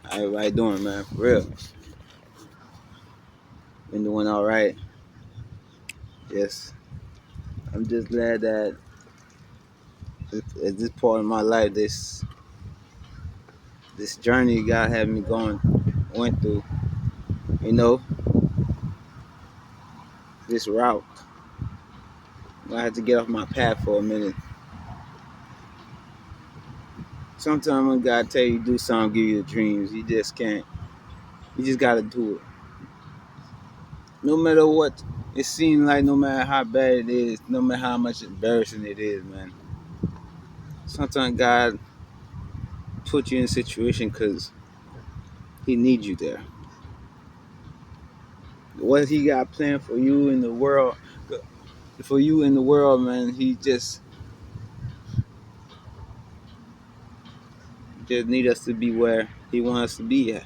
How everybody doing, man? For real. Been doing all right. Yes. I'm just glad that at this part of my life, this journey God had me went through, you know, this route. I had to get off my path for a minute. Sometimes when God tell you to do something, give you the dreams, you just can't. You just gotta do it. No matter what it seems like, no matter how bad it is, no matter how much embarrassing it is, man. Sometimes God put you in a situation because He needs you there. What He got planned for you in the world, man, He just need us to be where He wants us to be at.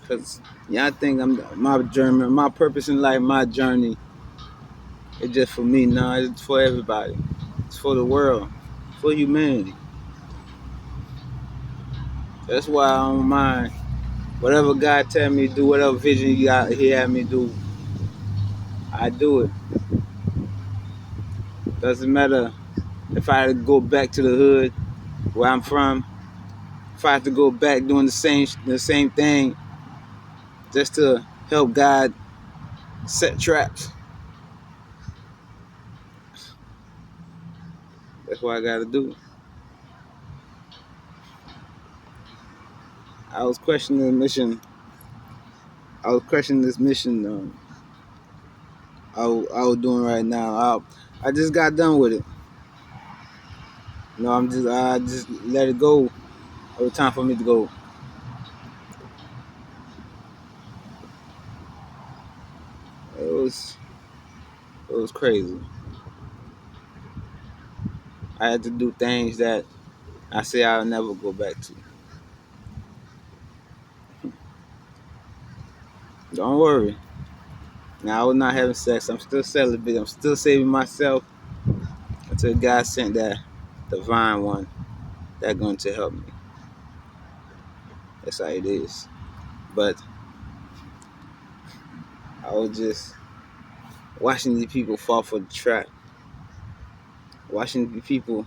Cause I think my journey, my purpose in life, my journey, it's just for me. No, it's for everybody. It's for the world, for humanity. That's why I don't mind whatever God tell me to do, whatever vision He had me do. I do it. Doesn't matter if I had to go back to the hood where I'm from. If I have to go back doing the same thing just to help God set traps. That's what I gotta do. I was questioning the mission. I was questioning this mission I was doing right now. I just got done with it. I just let it go. It was time for me to go. It was it was crazy. I had to do things that I say I'll never go back to. Don't worry. Now I was not having sex. I'm still celibate. I'm still saving myself until God sent that divine one that's going to help me. That's how it is. But I was just watching these people fall for the trap. Watching the people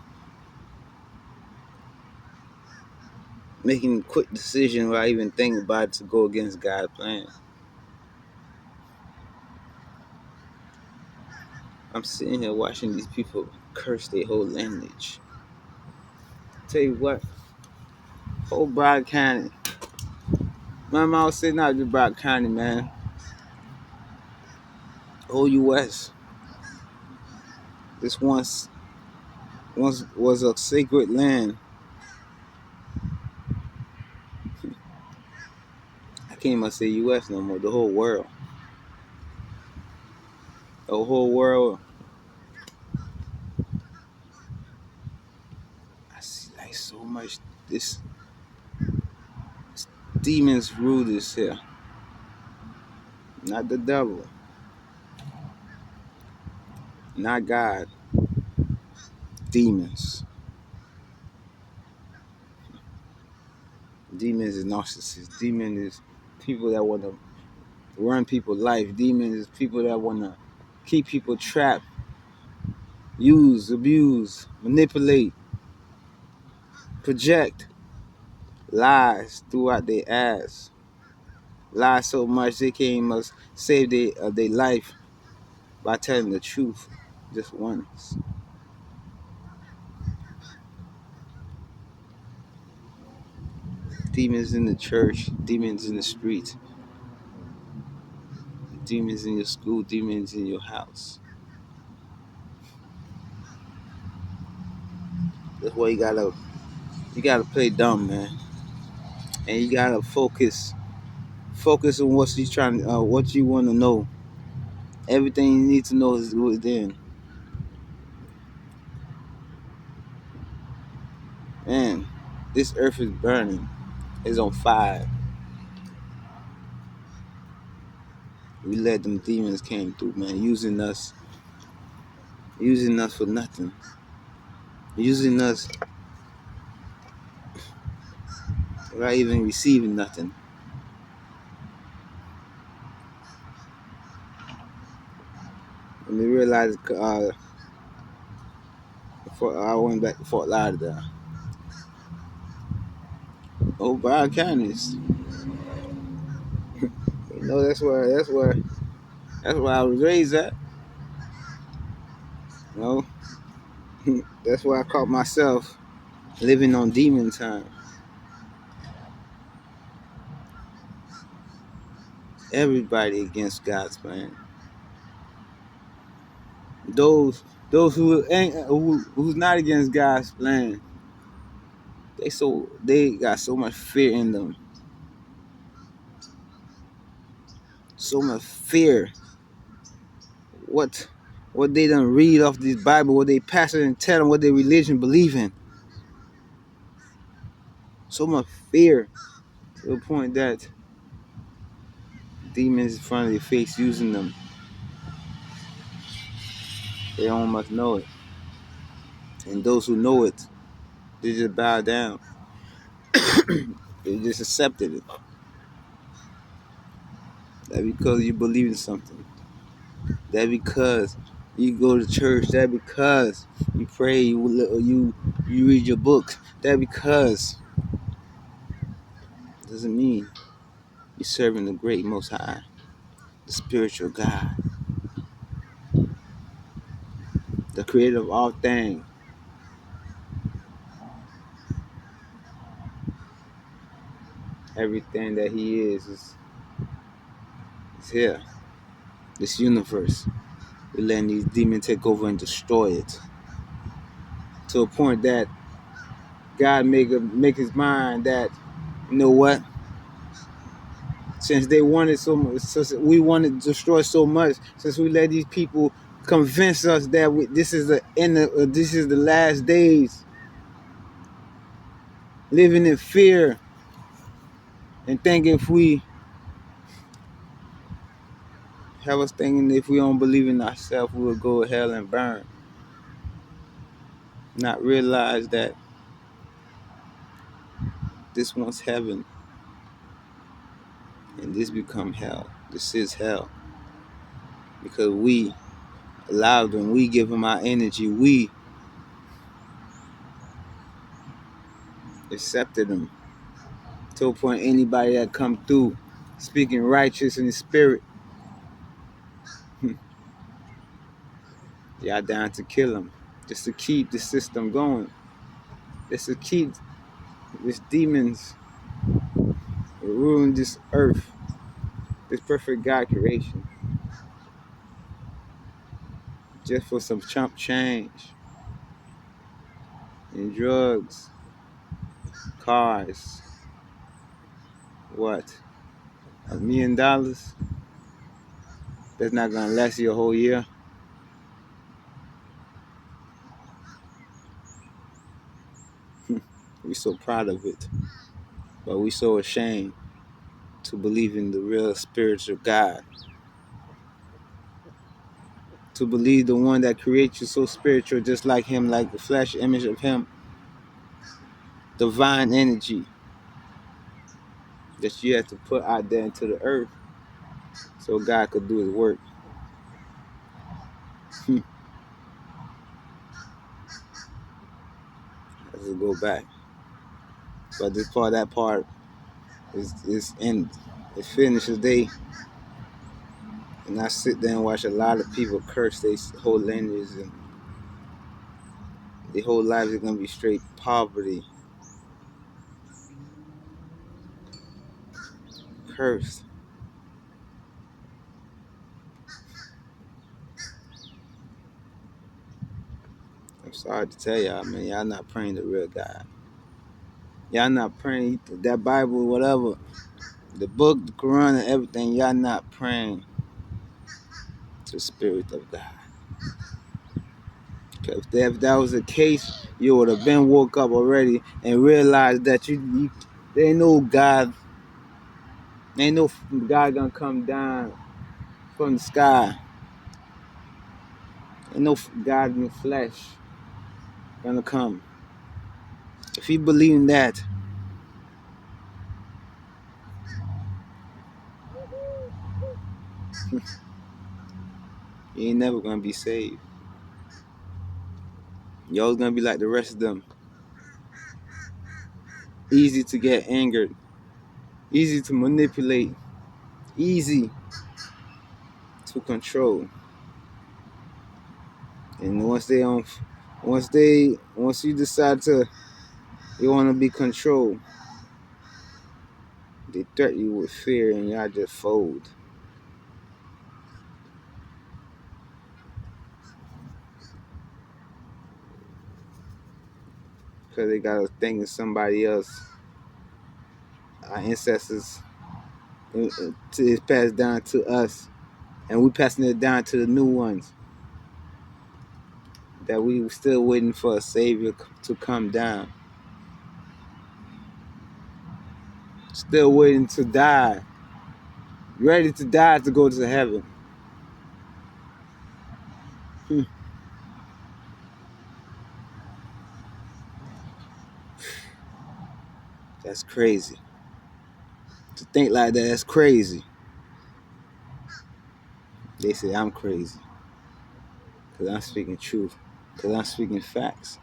making quick decisions without even thinking about it to go against God's plan. I'm sitting here watching these people curse their whole lineage. Tell you what, whole Broward County. My mom was sitting out in Broward County, man. Whole U.S. This once was a sacred land. I can't even say U.S. no more. The whole world. The whole world. I see like so much. This demons rule this here. Not the devil. Not God. Demons. Demons is narcissists. Demons is people that want to run people's life. Demons is people that want to keep people trapped, use, abuse, manipulate, project lies throughout their ass. Lie so much they can't even save their life by telling the truth just once. Demons in the church, demons in the streets, demons in your school, demons in your house. That's why you gotta play dumb, man, and you gotta focus on what you want to know. Everything you need to know is within. Man, this earth is burning. It's on fire. We let them demons came through, man, using us for nothing, using us without even receiving nothing. And they realized I went back to Fort Lauderdale. Oh, Broward counties. You know, that's where I was raised at. You know, that's where I caught myself living on demon time. Everybody against God's plan. Those who's not against God's plan, they got so much fear in them. So much fear. What they done read off this Bible, what they pastor and tell them, what their religion believe in. So much fear to the point that demons in front of their face using them. They don't much know it. And those who know it, they just bow down. They just accepted it. That because you believe in something. That because you go to church. That because you pray. You read your books. That because doesn't mean you're serving the great Most High, the spiritual God, the creator of all things. Everything that He is here. This universe. We're letting these demons take over and destroy it. To a point that God make His mind that, you know what? Since they wanted so much, since we wanted to destroy so much, since we let these people convince us that this is the end of, this is the last days, living in fear, and think if we have us thinking if we don't believe in ourselves, we will go to hell and burn. Not realize that this one's heaven, and this become hell. This is hell because we allowed them. We give them our energy. We accepted them. To a point, anybody that come through speaking righteous in the spirit, y'all down to kill them. Just to keep the system going. Just to keep these demons ruling this earth. This perfect God creation. Just for some chump change. And drugs. Cars. What? $1 million? That's not gonna last you a whole year. We so proud of it. But we so ashamed to believe in the real spiritual God. To believe the one that creates you so spiritual, just like Him, like the flesh image of Him. Divine energy that you have to put out there into the earth so God could do His work. Let's go back. But this part, that part is end. It finishes day. And I sit there and watch a lot of people curse their whole lineage and their whole lives are gonna be straight poverty. Cursed. I'm sorry to tell y'all, man, y'all not praying the real God. Y'all not praying that Bible, whatever, the book, the Quran, and everything. Y'all not praying to the Spirit of God. Because if that was the case, you would have been woke up already and realized that there ain't no God, ain't no God gonna come down from the sky. Ain't no God in the flesh gonna come. If you believe in that, You ain't never gonna be saved. You're always gonna be like the rest of them. Easy to get angered, easy to manipulate, easy to control. And once you decide you want to be controlled, they threaten you with fear, and y'all just fold. Because they got us thinking somebody else, our ancestors, it's passed down to us, and we passing it down to the new ones. That we still waiting for a savior to come down. Still waiting to die. Ready to die to go to heaven. That's crazy. To think like that, that's crazy. They say I'm crazy. Because I'm speaking truth. Because I'm speaking facts.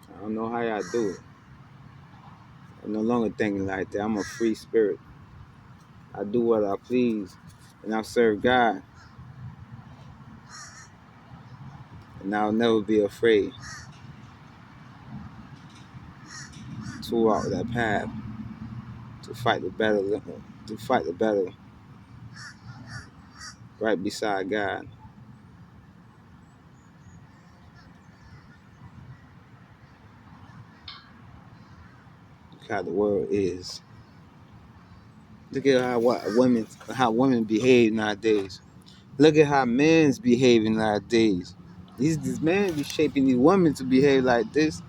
I don't know how y'all do it. I'm no longer thinking like that. I'm a free spirit. I do what I please. And I serve God. And I'll never be afraid to walk that path. To fight the battle. To fight the battle right beside God. Look how the world is. Look at how women behave nowadays. Look at how men's behaving nowadays. These men be shaping these women to behave like this.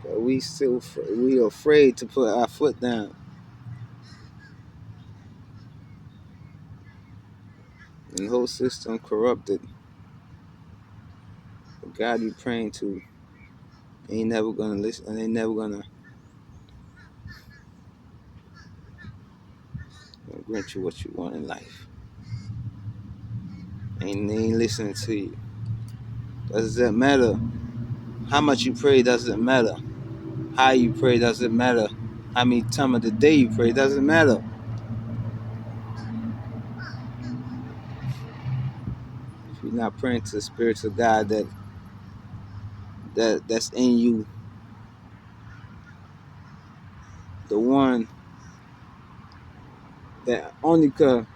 We afraid to put our foot down. And the whole system corrupted. The God you praying to ain't never gonna listen, and they never gonna grant you what you want in life. They ain't listening to you. Doesn't matter how much you pray. Doesn't matter how you pray. Doesn't matter how many times of the day you pray. Doesn't matter. If you're not praying to the Spirit of God that's in you, the one that only could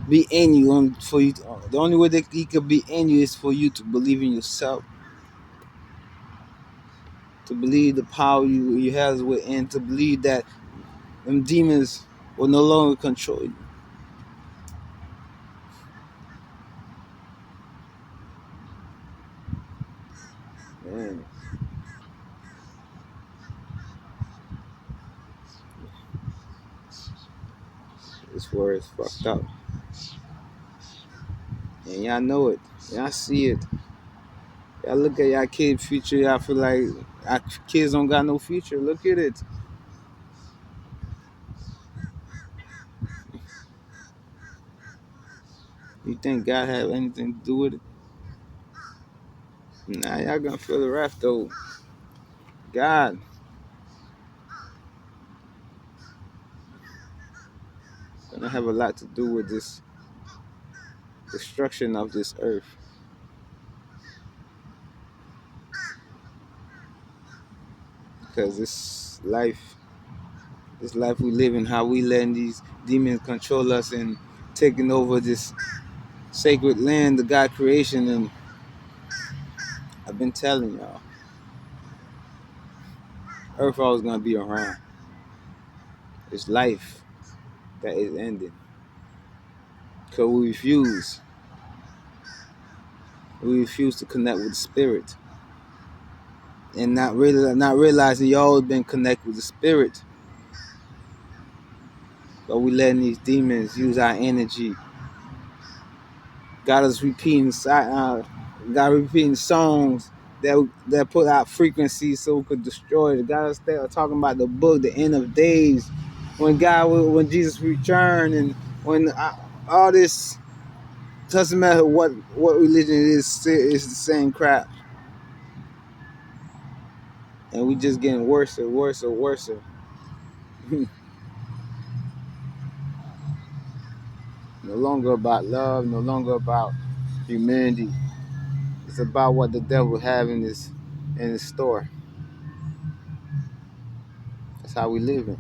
be in you, for you. The only way that he could be in you is for you to believe in yourself, to believe the power you have within, to believe that them demons will no longer control you. Man, this world is fucked up, and y'all know it. Y'all see it. Y'all look at y'all kids' future. Y'all feel like our kids don't got no future. Look at it. You think God have anything to do with it? Nah, y'all gonna feel the wrath though. God gonna have a lot to do with this destruction of this earth. Because this life we live in, how we letting these demons control us and taking over this sacred land, the God creation. And I've been telling y'all, earth always gonna be around. It's life that is ending. Because we refuse to connect with the spirit. And not realizing y'all been connected with the spirit. But we letting these demons use our energy. Got us repeating songs that put out frequencies so we could destroy it. God is still talking about the book, the end of days, when Jesus returned, and when all this doesn't matter what religion it is, it's the same crap, and we just getting worse and worse and worse. No longer about love, no longer about humanity. It's about what the devil have in his store. That's how we living.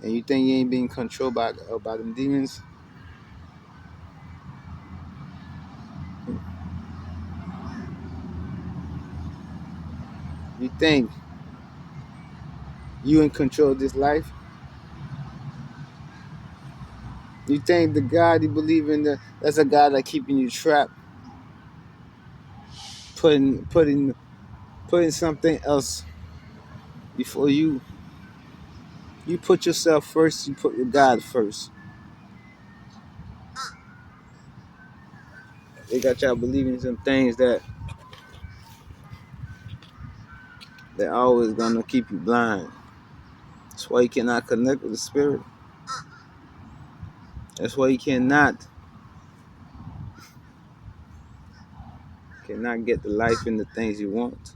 And you think you ain't being controlled by them demons? You think you in control of this life? You think the God you believe in, that's a God that keeping you trapped, putting something else before you. You put yourself first. You put your God first. They got y'all believing some things that always gonna keep you blind. That's why you cannot connect with the spirit. That's why you cannot get the life and the things you want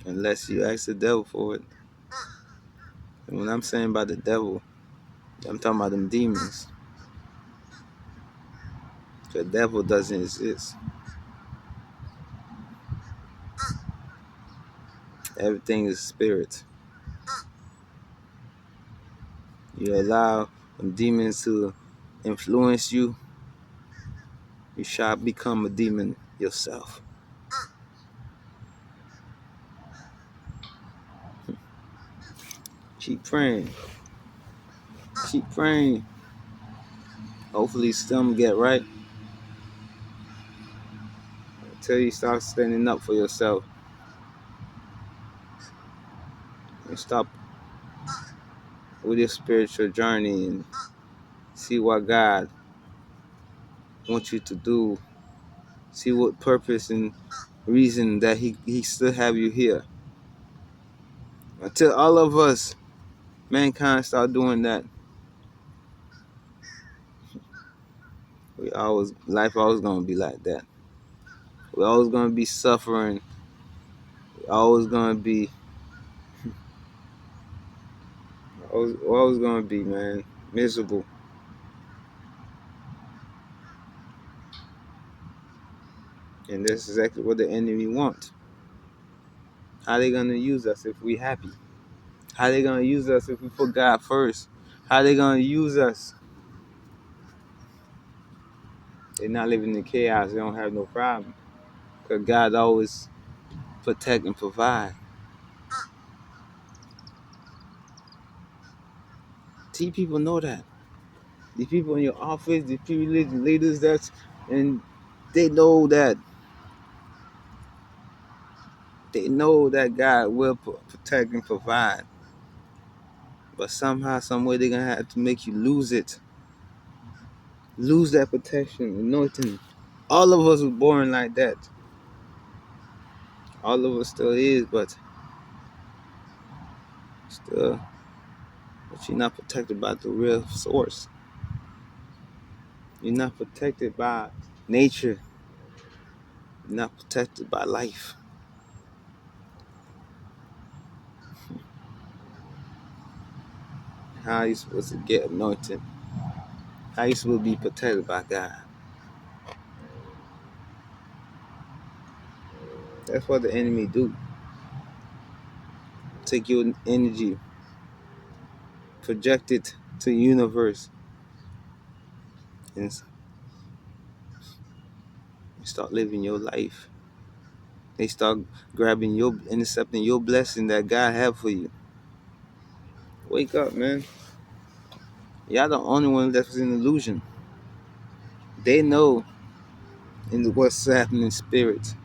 unless you ask the devil for it. And when I'm saying about the devil, I'm talking about them demons. The devil doesn't exist. Everything is spirit. You allow them demons to influence you, you shall become a demon yourself. Keep praying. Keep praying. Hopefully some get right until you start standing up for yourself and stop with your spiritual journey and see what God wants you to do. See what purpose and reason that he still have you here. Until all of us, mankind, start doing that, life always gonna be like that. We're always gonna be suffering. We're always gonna be, always gonna be, man, miserable. And that's exactly what the enemy wants. How they gonna use us if we happy? How they gonna use us if we put God first? How they gonna use us? They're not living in chaos. They don't have no problem. Because God always protect and provide. See, people know that. The people in your office, the religious leaders, and they know that. They know that God will protect and provide. But somehow, some way, they're gonna have to make you lose it. Lose that protection, anointing. All of us were born like that. All of us still is, but still, but you're not protected by the real source. You're not protected by nature. You're not protected by life. How are you supposed to get anointed? How are you supposed to be protected by God? That's what the enemy do. Take your energy, project it to the universe, and start living your life. They start intercepting your blessing that God have for you. Wake up, man. Y'all the only one that's in illusion. They know what's happening in spirit.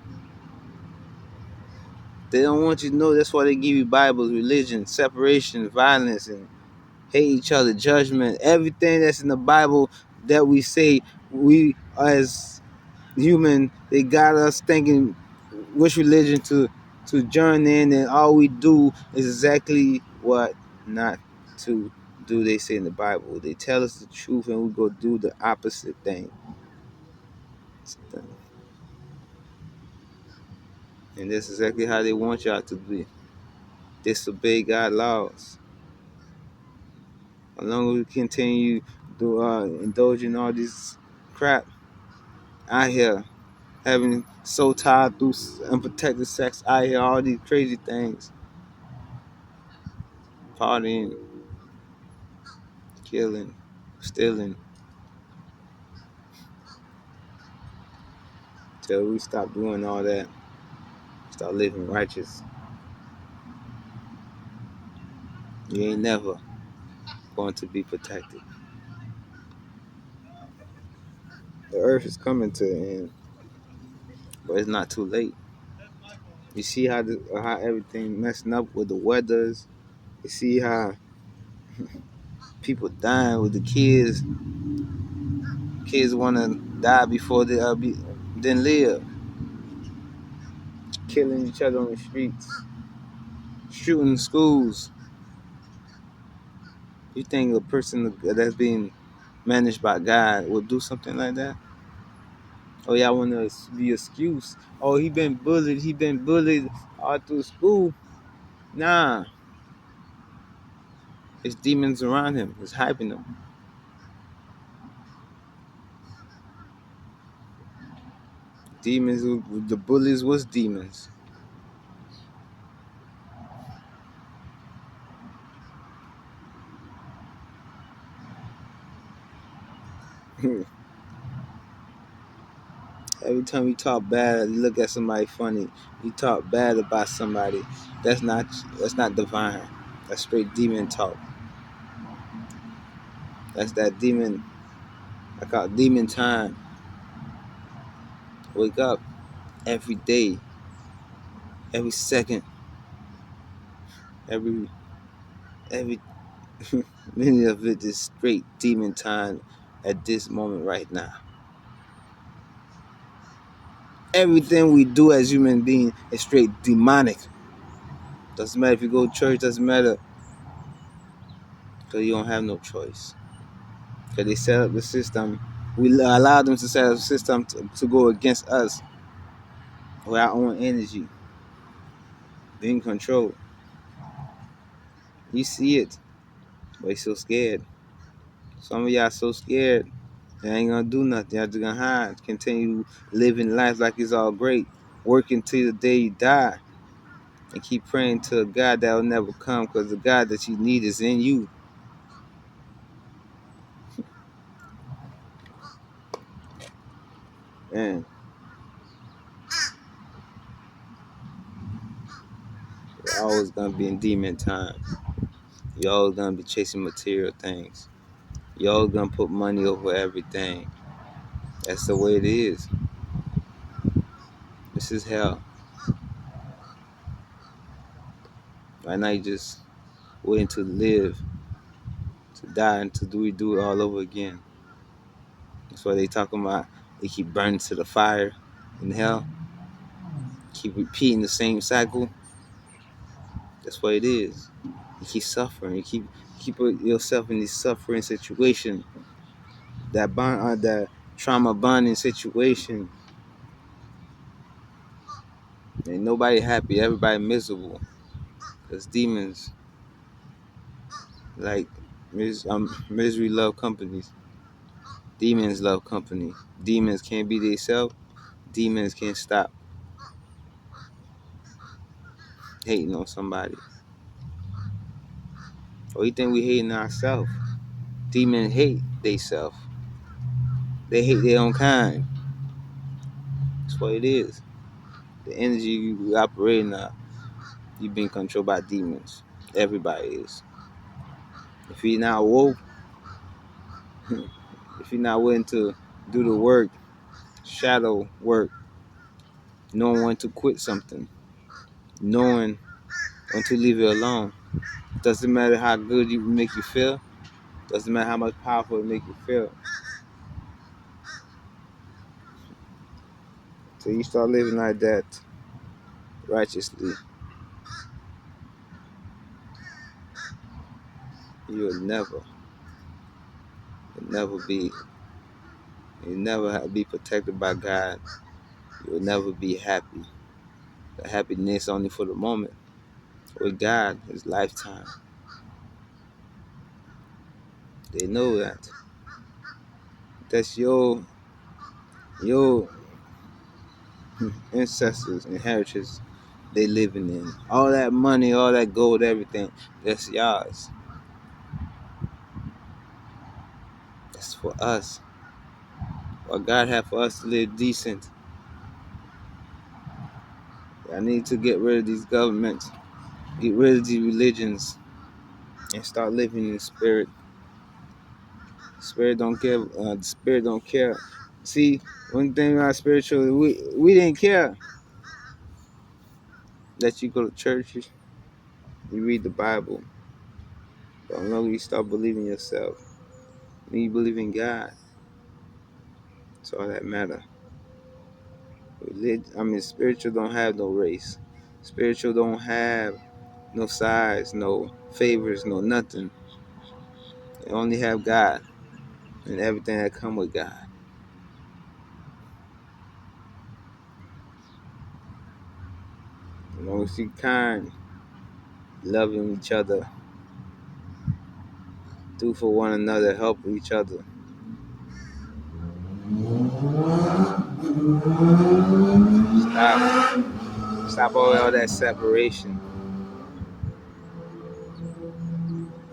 They don't want you to know. That's why they give you Bibles, religion, separation, violence, and hate each other, judgment. Everything that's in the Bible that we say we as human, they got us thinking which religion to join in, and all we do is exactly what not to do. They say in the Bible, they tell us the truth and we go do the opposite thing. And that's exactly how they want y'all to be. Disobey God's laws. As long as we continue to indulge in all this crap out here, having so tied through unprotected sex out here, all these crazy things, partying, killing, stealing, till we stop doing all that, start living righteous. You ain't never going to be protected. The earth is coming to an end, but it's not too late. You see how everything messing up with the weathers. You see how people dying with the kids. Kids want to die before they then live. Killing each other on the streets, shooting schools. You think a person that's being managed by God would do something like that? Oh, y'all want to be excuse? Oh, he been bullied. He been bullied all through school. Nah, it's demons around him. It's hyping him. Demons. The bullies was demons. Every time you talk bad, you look at somebody funny. You talk bad about somebody. That's not divine. That's straight demon talk. That's that demon. I call it demon time. Wake up every day, every second, every every minute of it is straight demon time at this moment right now. Everything we do as human beings is straight demonic. Doesn't matter if you go to church, doesn't matter. Because you don't have no choice. Because they set up the system. We allow them to set up a system to go against us with our own energy, being controlled. You see it, but you're so scared. Some of y'all so scared. They ain't gonna do nothing. Y'all just gonna hide. Continue living life like it's all great. Working till the day you die. And keep praying to a God that will never come, because the God that you need is in you. Man, you're always gonna be in demon time. You're always gonna be chasing material things. You're always gonna put money over everything. That's the way it is. This is hell. Right now you just waiting to live, to die, and to do it all over again. That's why they talking about they keep burning to the fire in hell. Keep repeating the same cycle. That's what it is. You keep suffering. You keep yourself in this suffering situation. That trauma bonding situation. Ain't nobody happy. Everybody miserable. Cause demons like misery love companies. Demons love company. Demons can't be themselves. Demons can't stop hating on somebody. Or you think we hating ourselves? Demons hate theyself. They hate their own kind. That's what it is. The energy you operating now, you being controlled by demons. Everybody is. If you're not woke, if you're not willing to do the work, shadow work, knowing when to quit something, knowing when to leave it alone. Doesn't matter how good you make you feel. Doesn't matter how much powerful it make you feel. Till you start living like that righteously, you'll never be, you'll never be protected by God. You'll never be happy. The happiness only for the moment. With God, is lifetime. They know that. That's your ancestors' inheritance they living in. All that money, all that gold, everything, that's yours. That's for us. What God had for us to live decent. I need to get rid of these governments, get rid of these religions, and start living in the spirit. Spirit don't care. The spirit don't care. See, one thing about spiritual, we didn't care that you go to church, you read the Bible. But no, you start believing yourself. When you believe in God, that's all that matter. Spiritual don't have no race. Spiritual don't have no size, no favors, no nothing. They only have God and everything that come with God. As long as you kind, loving each other, do for one another, help each other. Stop all that separation.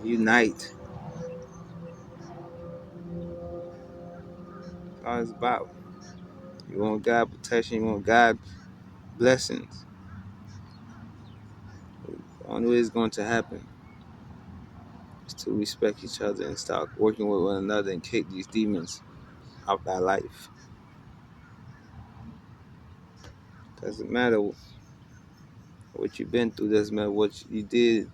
Unite. That's all it's about. You want God protection, you want God blessings. The only way it's going to happen is to respect each other and start working with one another and kick these demons out our life. Doesn't matter what you've been through, doesn't matter what you did,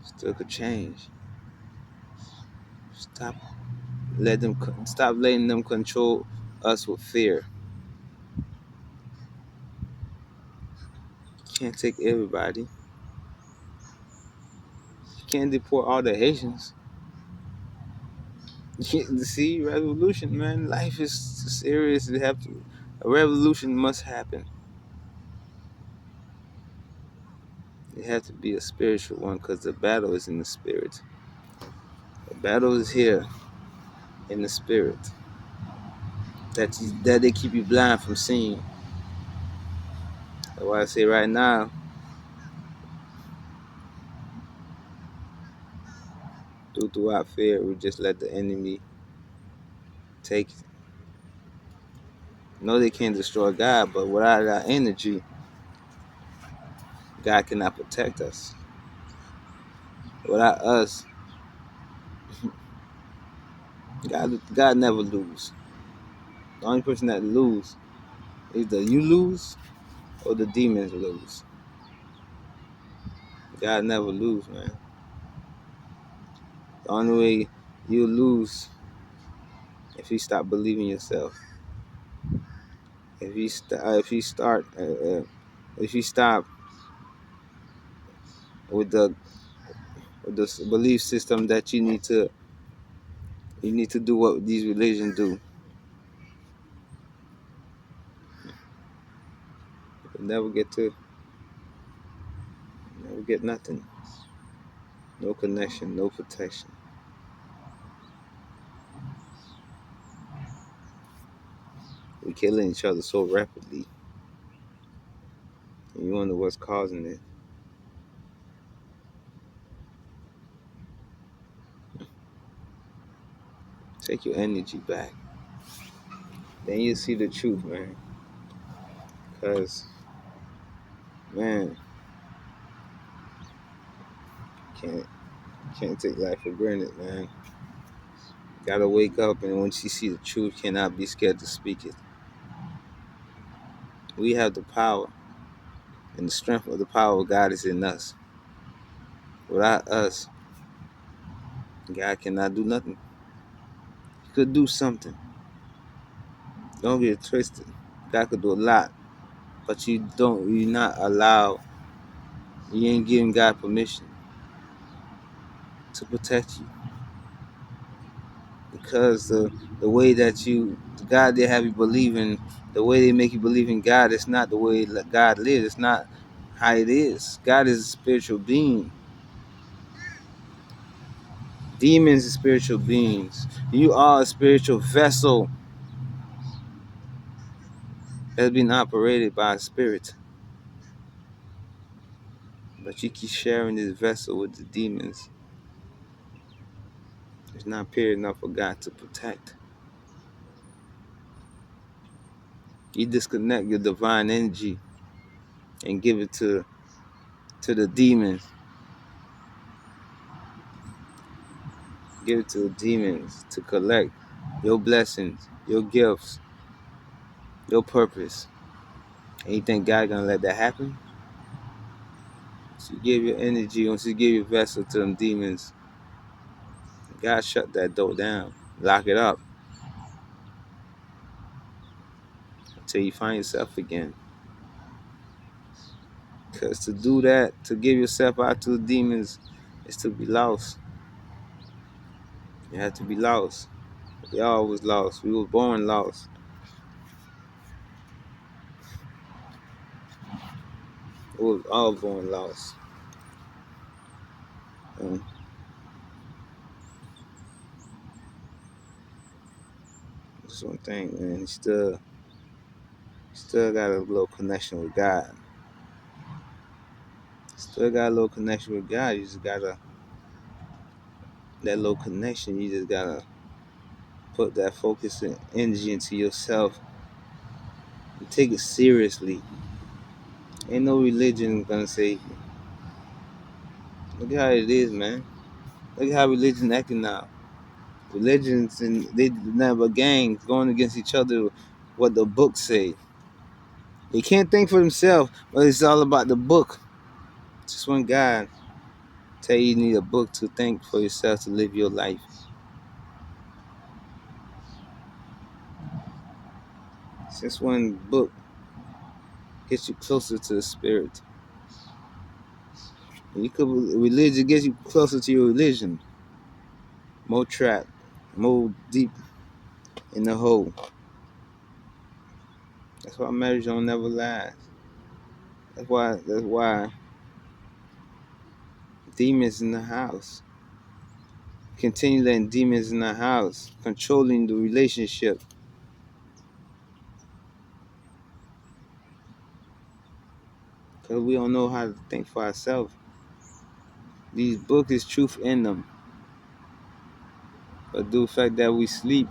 still could change. Stop letting them control us with fear. You can't take everybody. You can't deport all the Haitians. You can't see revolution, man. Life is serious. A revolution must happen. It has to be a spiritual one because the battle is in the spirit. The battle is here in the spirit. That they keep you blind from seeing. That's why I say right now, throughout fear, we just let the enemy take it. No, they can't destroy God, but without our energy, God cannot protect us. Without us, God never lose. The only person that lose, either you lose or the demons lose. God never lose, man. The only way you lose if you stop believing yourself. If you stop with the belief system that you need to do what these religions do. You'll never get nothing. No connection, no protection. We're killing each other so rapidly. And you wonder what's causing it. Take your energy back. Then you see the truth, man. Because, man, can't can't take life for granted, man. Gotta wake up, and once you see the truth, cannot be scared to speak it. We have the power, and the strength of the power of God is in us. Without us, God cannot do nothing. He could do something. Don't get it twisted. God could do a lot, but you're not allowed, you ain't giving God permission to protect you. Because the way that the God they have you believe in, the way they make you believe in God, it's not the way that God lives. It's not how it is. God is a spiritual being. Demons are spiritual beings. You are a spiritual vessel that's being operated by a spirit. But you keep sharing this vessel with the demons. It's not pure enough for God to protect. You disconnect your divine energy and give it to the demons. Give it to the demons to collect your blessings, your gifts, your purpose. And you think God gonna let that happen? So you give your energy, once you give your vessel to them demons, God shut that door down, lock it up until you find yourself again. Because to do that, to give yourself out to the demons, is to be lost. You have to be lost. We all was lost. We were born lost. We were all born lost. And that's one thing, man. You still got a little connection with God. Still got a little connection with God. You just gotta that little connection. You just gotta put that focus and energy into yourself and take it seriously. Ain't no religion gonna say, look how it is, man. Look how religion acting now. Religions and they never gangs going against each other. What the book say. They can't think for themselves, but it's all about the book. Just one God tell you need a book to think for yourself to live your life. Just one book gets you closer to the spirit. And you could religion gets you closer to your religion. More trapped, more deep in the hole. That's why marriage don't never last. That's why demons in the house. Continue letting demons in the house, controlling the relationship. Because we don't know how to think for ourselves. These books is truth in them. But due to the fact that we sleep,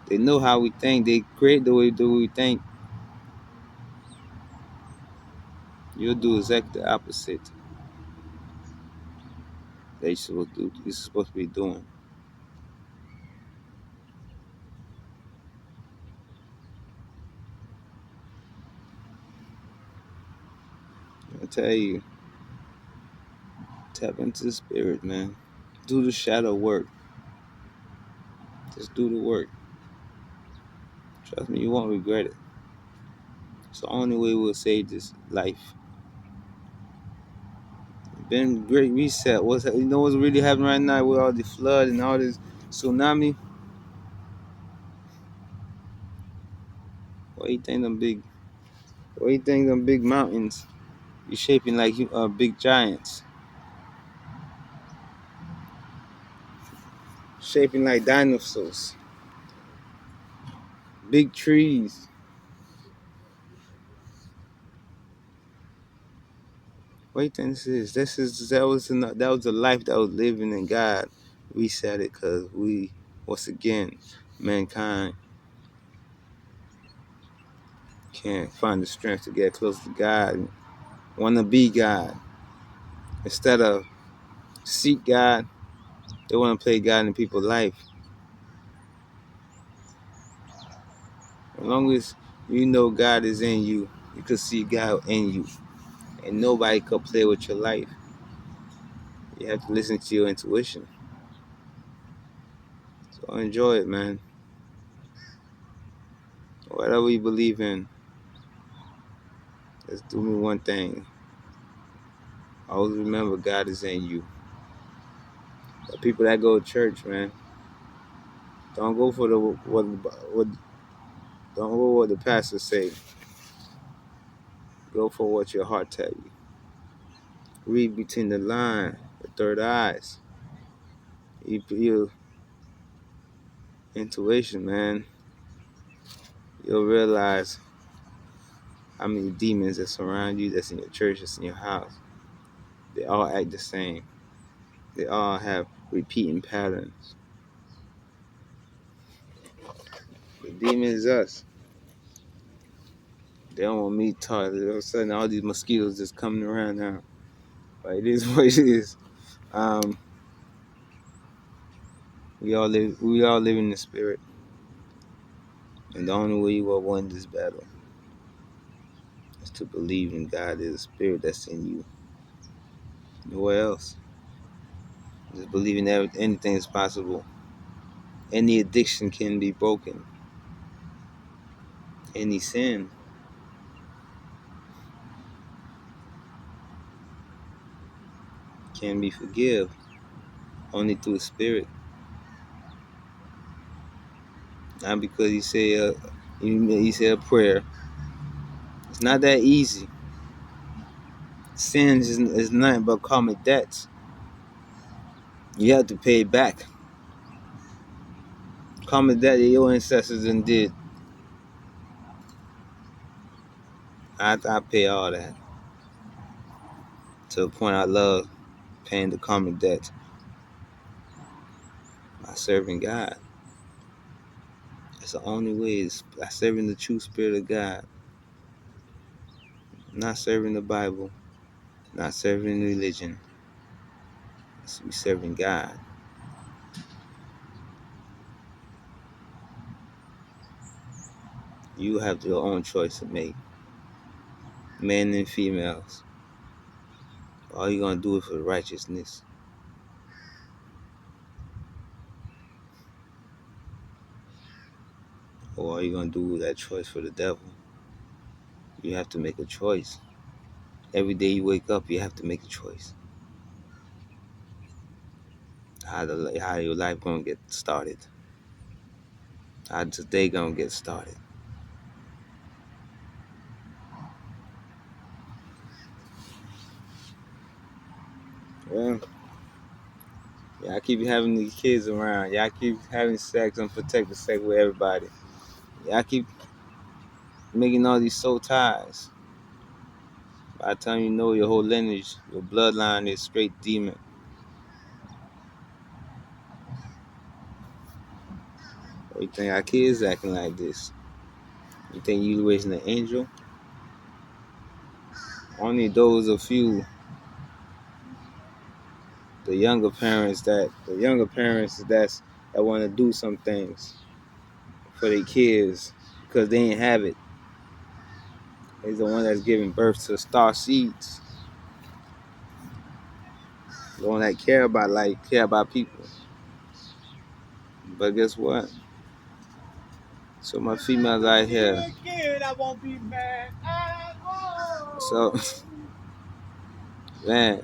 they know how we think. They create the way we think. You'll do exactly the opposite that you're supposed to be doing. I tell you, tap into the spirit, man. Do the shadow work. Just do the work. Trust me, you won't regret it. It's the only way we'll save this life. Been great reset. You know what's really happening right now with all the flood and all this tsunami? What do you think them big? What do you think them big mountains be shaping like big giants, shaping like dinosaurs, big trees? What do you think this is? That was the life that was living in God. Reset it because we once again mankind can't find the strength to get close to God and want to be God instead of seek God. They want to play God in people's life. As long as you know God is in you, you can see God in you, and nobody can play with your life. You have to listen to your intuition. So enjoy it, man. Whatever you believe in, just do me one thing. Always remember God is in you. The people that go to church, man, don't go for what don't go what the pastor say. Go for what your heart tell you. Read between the line, the third eyes. Your intuition, man. You'll realize how many demons that surround you, that's in your church, that's in your house. They all act the same. They all have repeating patterns. The demon is us. They don't want me to talk. All of a sudden, all these mosquitoes just coming around now. But it is what it is. Um, we all live in the spirit, and the only way you will win this battle is to believe in God is a spirit that's in you. Nowhere else. Just believing that anything is possible. Any addiction can be broken. Any sin can be forgiven only through the spirit. Not because you say a prayer. It's not that easy. Sin is nothing but karmic debts. You have to pay it back. Karmic debt that your ancestors did. I pay all that. To the point I love paying the karmic debt by serving God. That's the only way is by serving the true spirit of God. Not serving the Bible, not serving religion. It's be serving God. You have your own choice to make. Men and females. All you're gonna do it for righteousness. Or are you gonna do that choice for the devil? You have to make a choice. Every day you wake up, you have to make a choice. How your life gonna get started? How today gonna get started? Well, y'all keep having these kids around. Y'all keep having sex, unprotected sex with everybody. Y'all keep making all these soul ties. By the time you know your whole lineage, your bloodline is straight demon. Or you think our kids acting like this? You think you raising an angel? Only those of few, the younger parents that want to do some things for their kids because they ain't have it. He's the one that's giving birth to star seeds. The one that care about life, care about people. But guess what? So my females out here. So man,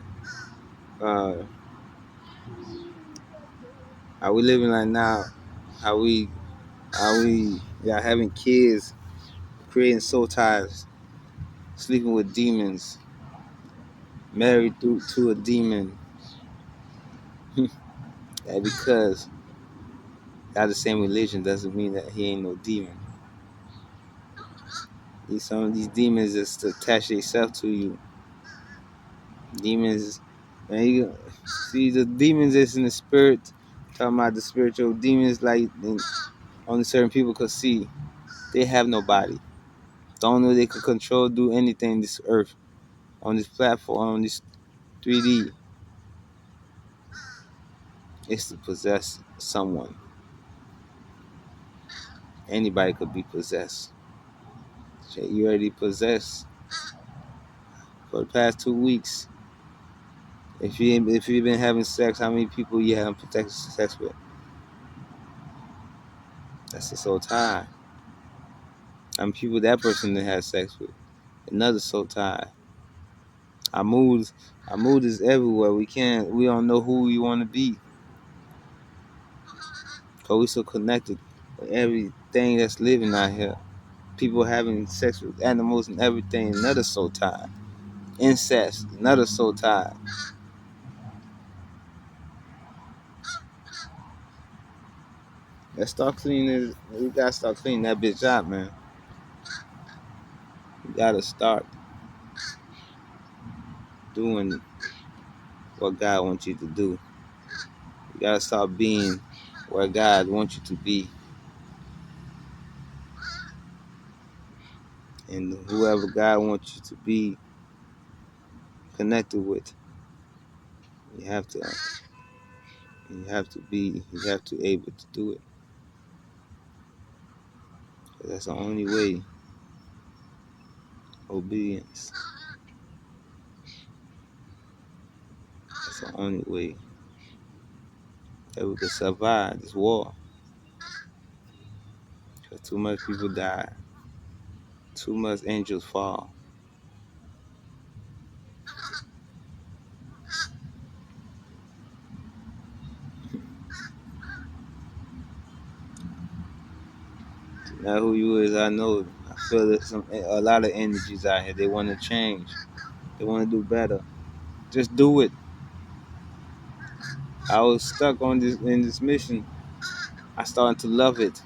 how we living right now? How we having kids, creating soul ties, sleeping with demons, married to a demon. And because got the same religion doesn't mean that he ain't no demon. Some of these demons just attach themselves to you. Demons, man, you see the demons is in the spirit. Talking about the spiritual demons, like only certain people could see. They have no body. The only way they could control, do anything in this earth, on this platform, on this 3D, is to possess someone. Anybody could be possessed. You already possessed for the past 2 weeks. If you've been having sex, how many people you haven't protected sex with? That's the soul tie. and people that person that has sex with. Another soul tie. Our moods, our mood is everywhere. We don't know who we want to be. Cause we so connected with everything that's living out here. People having sex with animals and everything. Another soul tie. Incest. Another soul tie. Let's start cleaning. We gotta start cleaning that bitch out, man. We gotta start doing what God wants you to do. You gotta start being where God wants you to be. And whoever God wants you to be connected with, you have to able to do it. That's the only way. Obedience. That's the only way that we can survive this war. Because too much people die. Too much angels fall. Not who you is, I know. I feel that a lot of energies out here. They want to change. They want to do better. Just do it. I was stuck on this mission. I started to love it.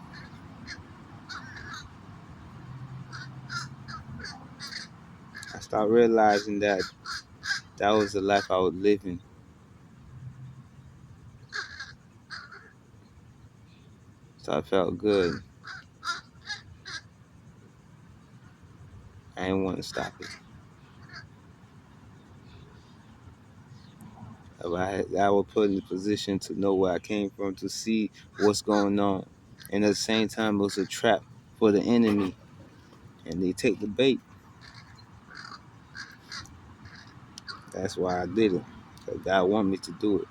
I started realizing that was the life I was living. So I felt good. I didn't want to stop it. I was put in the position to know where I came from, to see what's going on. And at the same time, it was a trap for the enemy. And they take the bait. That's why I did it. Because God wanted me to do it.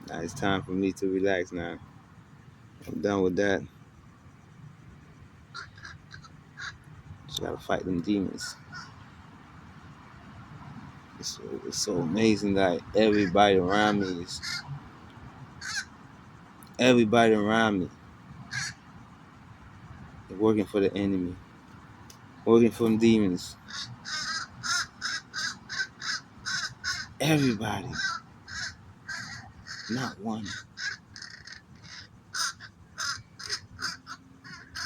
Now it's time for me to relax now. I'm done with that. Just gotta fight them demons. It's so amazing that everybody around me is working for the enemy, working for them demons. Everybody, not one.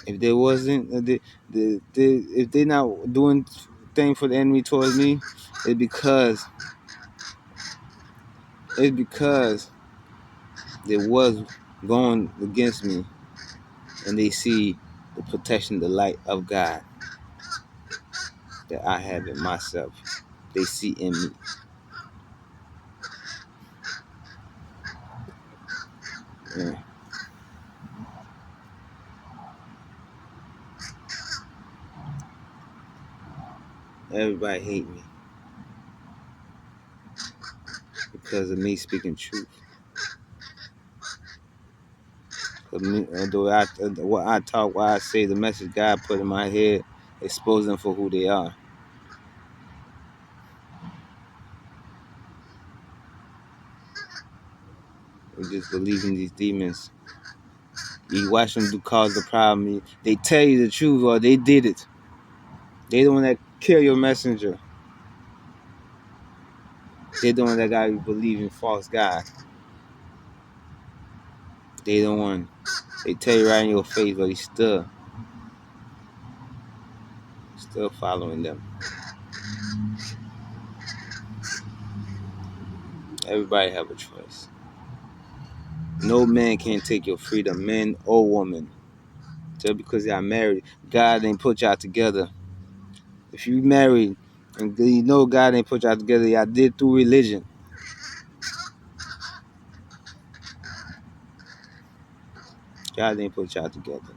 If there wasn't, if they not doing thing for the enemy towards me, it's because they was going against me, and they see the protection, the light of God that I have in myself. They see in me. Yeah. Everybody hate me because of me speaking truth. What I talk, what I say, the message God put in my head, expose them for who they are. We just believe in these demons. You watch them cause the problem. They tell you the truth, or they did it. They the one that kill your messenger. They the one that got you believe in false God. They the one. They tell you right in your face, but you still following them. Everybody have a choice. No man can take your freedom, man or woman. Just because y'all married, God ain't put y'all together. If you married and you know God ain't put y'all together, y'all did through religion. God ain't put y'all together,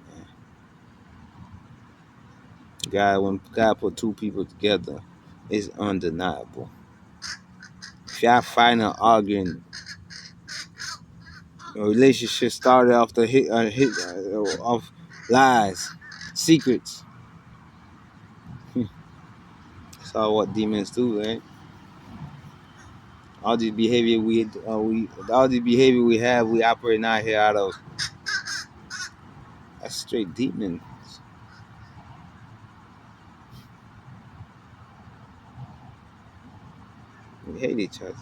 man. When God put two people together, it's undeniable. If y'all fighting or arguing, a relationship started off off lies. secrets. That's all what demons do, right? All these behavior all the behavior we have, we operate out here out of. That's straight demons. We hate each other.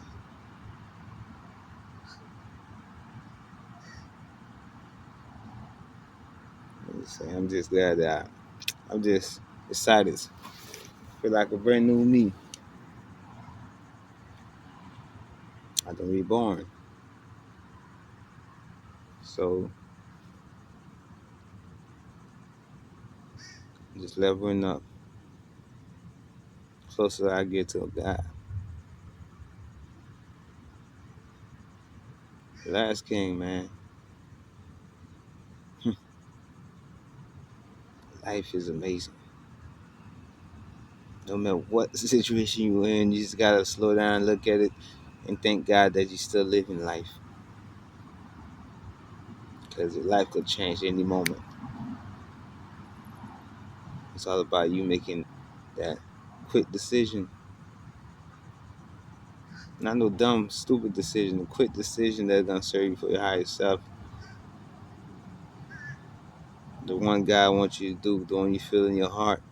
I'm just glad that I'm just excited. Feel like a brand new me. I done reborn. So I'm just leveling up. Closer I get to God. The last king, man. Life is amazing. No matter what situation you're in, you just gotta slow down, look at it, and thank God that you're still living life. Because your life could change any moment. It's all about you making that quick decision. Not no dumb, stupid decision. A quick decision that's gonna serve you for your higher self. The one God wants you to do, the one you feel in your heart.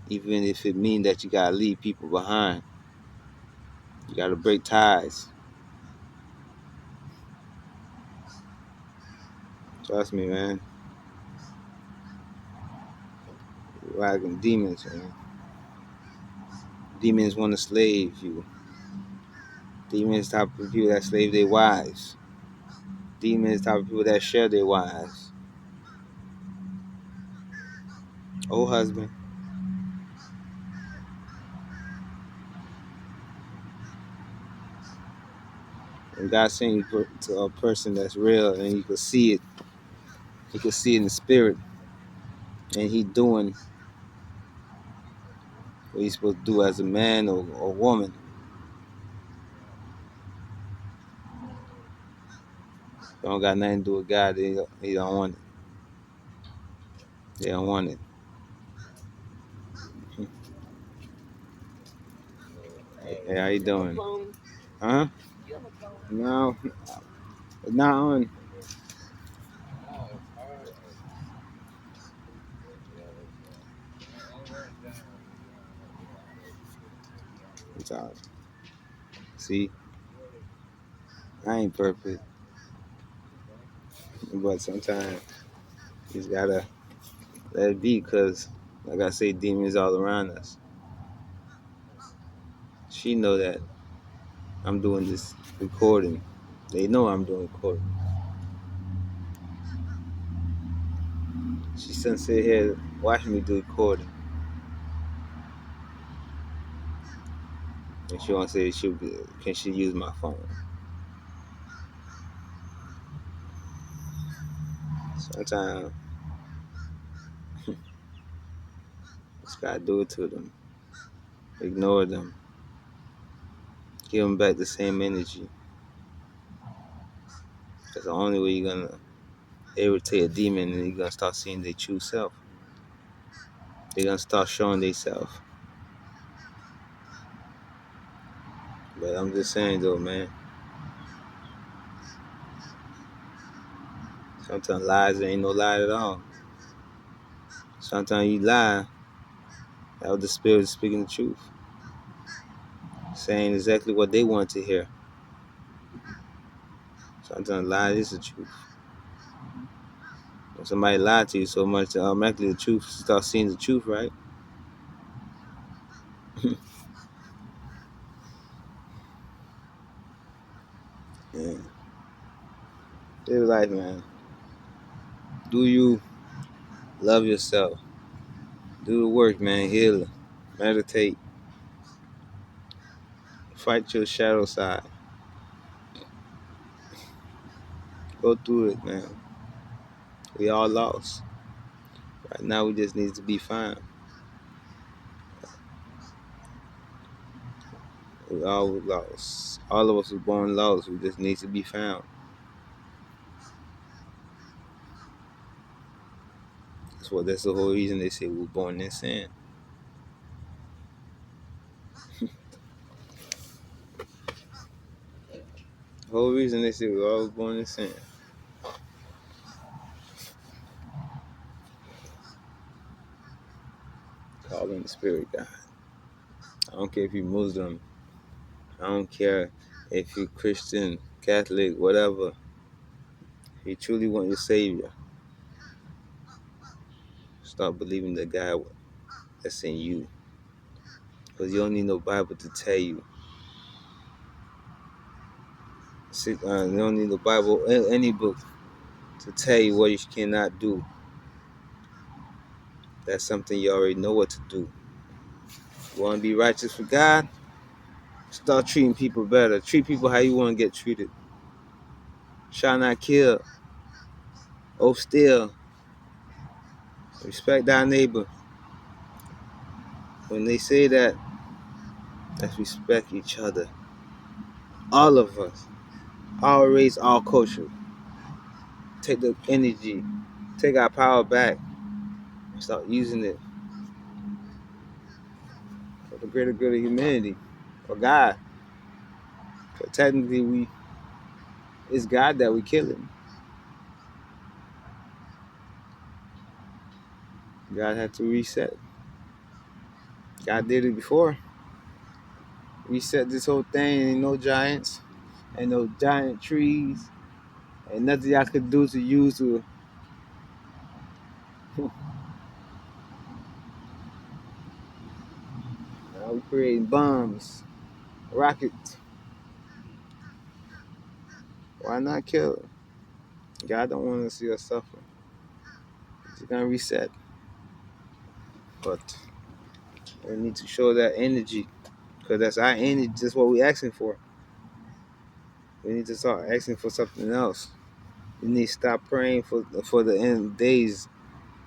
Even if it means that you gotta leave people behind. You gotta break ties. Trust me, man. You're riding demons, man. Demons want to slave you. Demons type of people that slave their wives. Demons type of people that share their wives. Oh, husband. And God sent you to a person that's real, and you can see it. You can see it in the spirit, and he doing what he's supposed to do as a man or woman. If it don't got nothing to do with God, they don't want it. They don't want it. Hey, how you doing? Huh? No, it's not on. It's out. See, I ain't perfect, but sometimes you just gotta let it be, cause like I say, demons all around us. She know that I'm doing this recording. They know I'm doing recording. She sits here watching me do recording, and she wants to say can she use my phone? Sometimes just gotta do it to them. Ignore them. Give them back the same energy. That's the only way you're gonna irritate a demon, and you're gonna start seeing their true self. They're gonna start showing themselves. But I'm just saying though, man. Sometimes lies ain't no lie at all. Sometimes you lie, that was the spirit speaking the truth, saying exactly what they want to hear. Sometimes lie is the truth. When somebody lied to you so much, automatically the truth start seeing the truth, right? Yeah. Live life, man. Do you love yourself? Do the work, man. Heal, meditate, fight your shadow side. Go through it, man. We all lost. Right now, we just need to be fine. We all lost. All of us were born lost. We just need to be found. That's the whole reason they say we're born in sin. The whole reason they say we're all born in sin. Calling the spirit God. I don't care if you're Muslim. I don't care if you're Christian, Catholic, whatever. If you truly want your Savior, start believing the God that's in you. Because you don't need no Bible to tell you. You don't need no Bible, any book, to tell you what you cannot do. That's something you already know what to do. You want to be righteous for God? Start treating people better. Treat people how you want to get treated. Shall not kill. Oh, still. Respect thy neighbor. When they say that, let's respect each other. All of us. All race, all culture. Take the energy. Take our power back. And start using it for the greater good of humanity. For God. Because technically, it's God that we killing. God had to reset. God did it before. Reset this whole thing. Ain't no giants. Ain't no giant trees. Ain't nothing y'all could do to use to. We creating bombs, rockets. Why not kill them? God don't want to see us suffer. He's gonna reset. But we need to show that energy. Because that's our energy. That's what we asking for. We need to start asking for something else. We need to stop praying for the end days.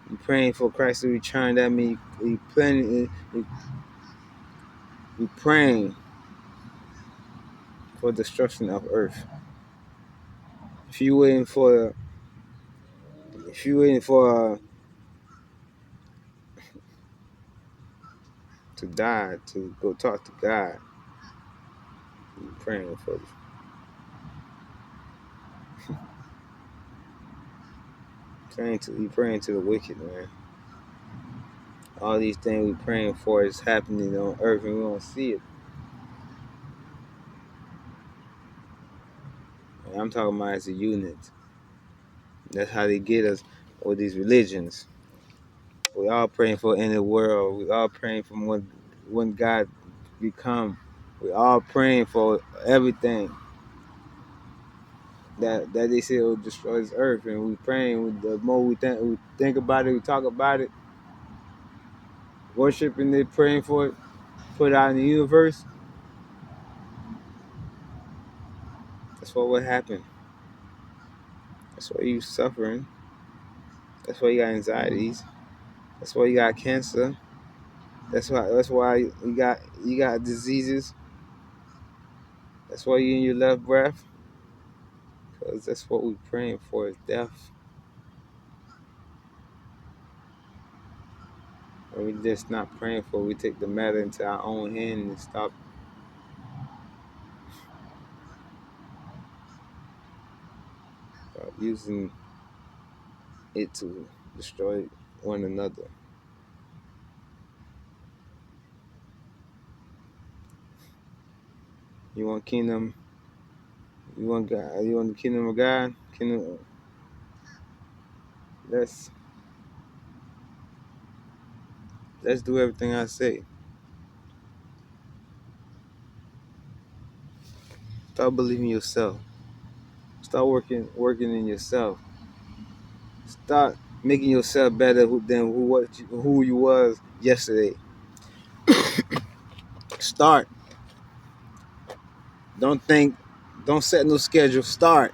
You praying for Christ to return. That means you praying for destruction of earth. If you waiting for to die to go talk to God, you praying for you praying to the wicked, man. All these things we praying for is happening on earth and we don't see it. And I'm talking about as a unit. That's how they get us with these religions. We all praying for in the world. We all praying for when God become. We all praying for everything that they say will destroy this earth, and we praying. The more we think about it, we talk about it, worshiping it, praying for it, put it out in the universe. That's what would happen. That's why you suffering. That's why you got anxieties. That's why you got cancer. That's why you got diseases. That's why you in your left breath. Because that's what we're praying for is death. And we just not praying for it. We take the matter into our own hand and stop using it to destroy one another. You want kingdom? You want God? You want the kingdom of God? Kingdom. Let's let's do everything I say. Start believing yourself. Start working in yourself. Start making yourself better than who you was yesterday. Start. Don't think. Don't set no schedule. Start.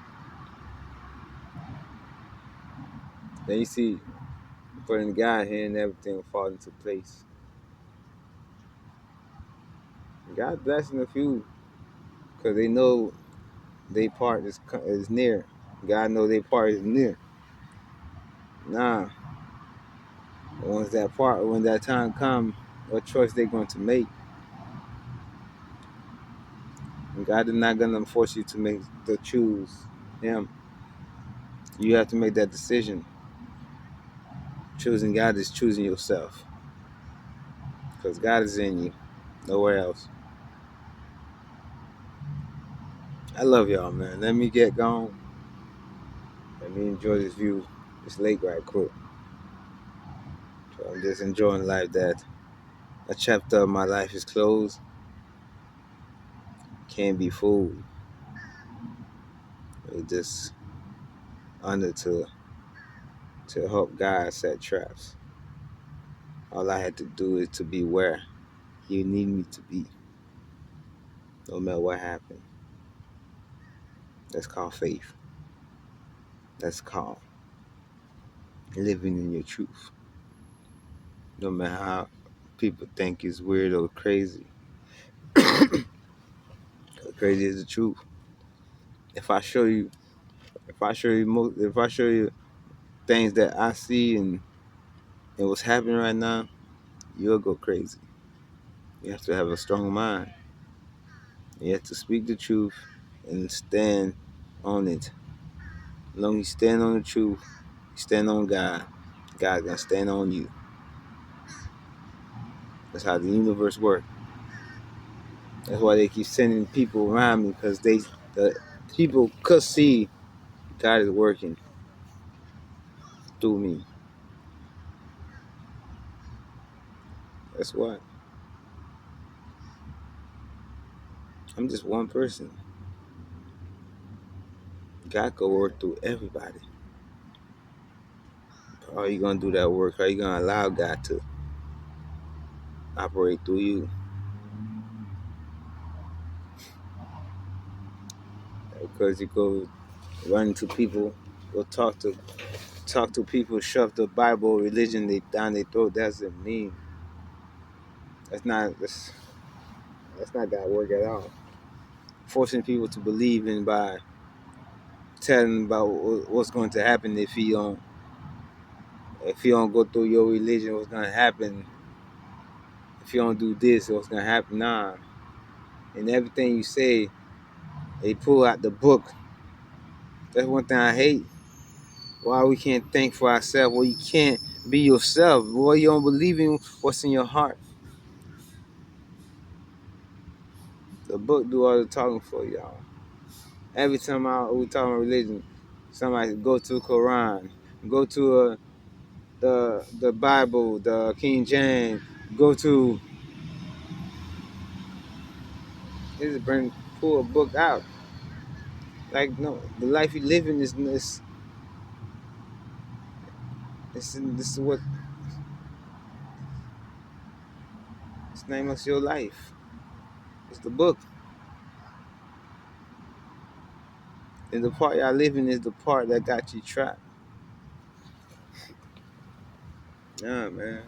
Then you see, putting God here and everything will fall into place. God blessing a few because they know their part is near. God know their part is near. Nah, When that time comes, what choice they going to make? And God is not gonna force you to make the choose Him. You have to make that decision. Choosing God is choosing yourself, because God is in you, nowhere else. I love y'all, man. Let me get gone. Let me enjoy this view, this lake right quick. So I'm just enjoying life. That a chapter of my life is closed. Can't be fooled. It's just under to help God set traps. All I had to do is to be where He need me to be, no matter what happened. That's called faith. That's called living in your truth. No matter how people think it's weird or crazy, crazy is the truth. If I show you, if I show you things that I see and what's happening right now, you'll go crazy. You have to have a strong mind. You have to speak the truth and stand on it. As long as you stand on the truth, you stand on God, God's gonna stand on you. That's how the universe works. That's why they keep sending people around me, because the people could see God is working through me. That's why I'm just one person. God could work through everybody. How are you gonna do that work? How are you gonna allow God to operate through you? Because you go run to people, go talk to people, shove the Bible, religion down their throat. That doesn't mean that's not God work at all. Forcing people to believe in by telling about what's going to happen if you don't go through your religion, what's gonna happen if you don't do this, what's gonna happen. Nah, and everything you say, they pull out the book. That's one thing I hate. Why we can't think for ourselves? Well, you can't be yourself. Boy, you don't believe in what's in your heart. The book do all the talking for y'all. Every time we talk about religion, somebody go to Quran, go to the Bible, the King James, go to just pull a book out. Like, no, the life you live in is this is what this name of your life. It's the book. And the part y'all living is the part that got you trapped. Yeah, man.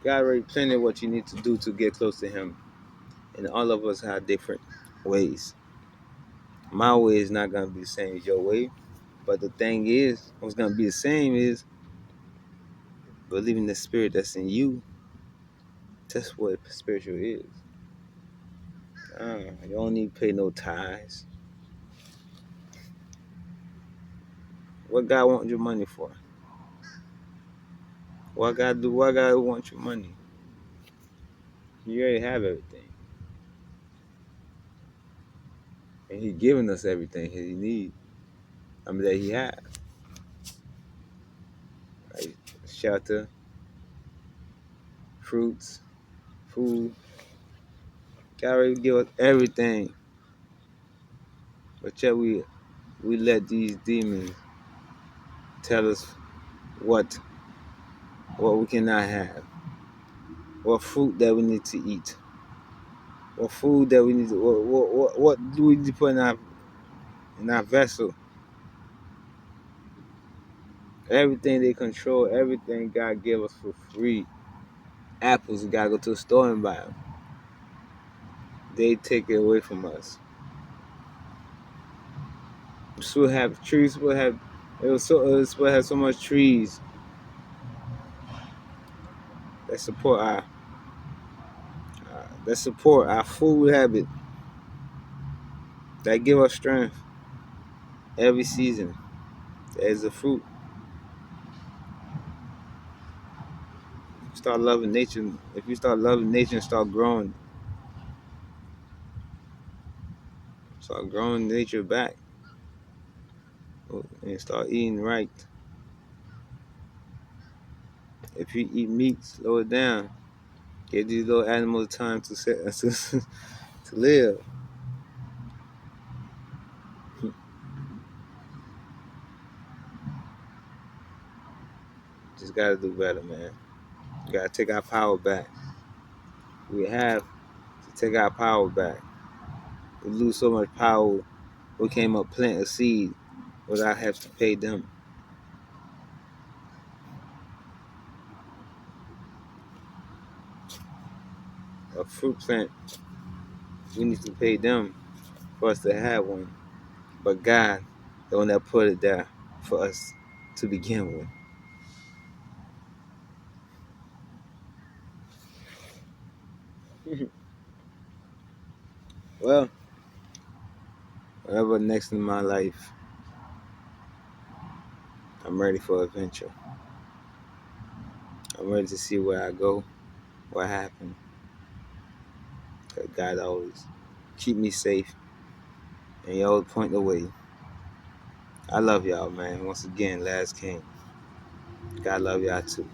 God already planned what you need to do to get close to Him. And all of us have different ways. My way is not going to be the same as your way. But the thing is, what's going to be the same is believing the spirit that's in you. That's what spiritual is. You don't need to pay no tithes. What God want your money for? What God want your money? You already have everything. And He giving us everything He need. That He has. Like shelter, fruits, food. God already give us everything. But yet we let these demons tell us what we cannot have, what fruit that we need to eat, what food that we need to, what do we need to put in our vessel. Everything they control, everything God give us for free. Apples, we gotta go to the store and buy them. They take it away from us. We still have trees. It was supposed to have so much trees. that support our food habit, that give us strength every season. As a fruit, start loving nature. If you start loving nature and start growing nature back, and start eating right. If you eat meat, slow it down. Give these little animals time to to live. Just gotta do better, man. We gotta take our power back. We have to take our power back. We lose so much power. We came up plant a seed without having to pay them. A fruit plant, we need to pay them for us to have one. But God, the one that put it there for us to begin with. Well, whatever next in my life, I'm ready for adventure. I'm ready to see where I go, what happened. Cause God always keep me safe and He always point the way. I love y'all, man. Once again, Last King. God love y'all too.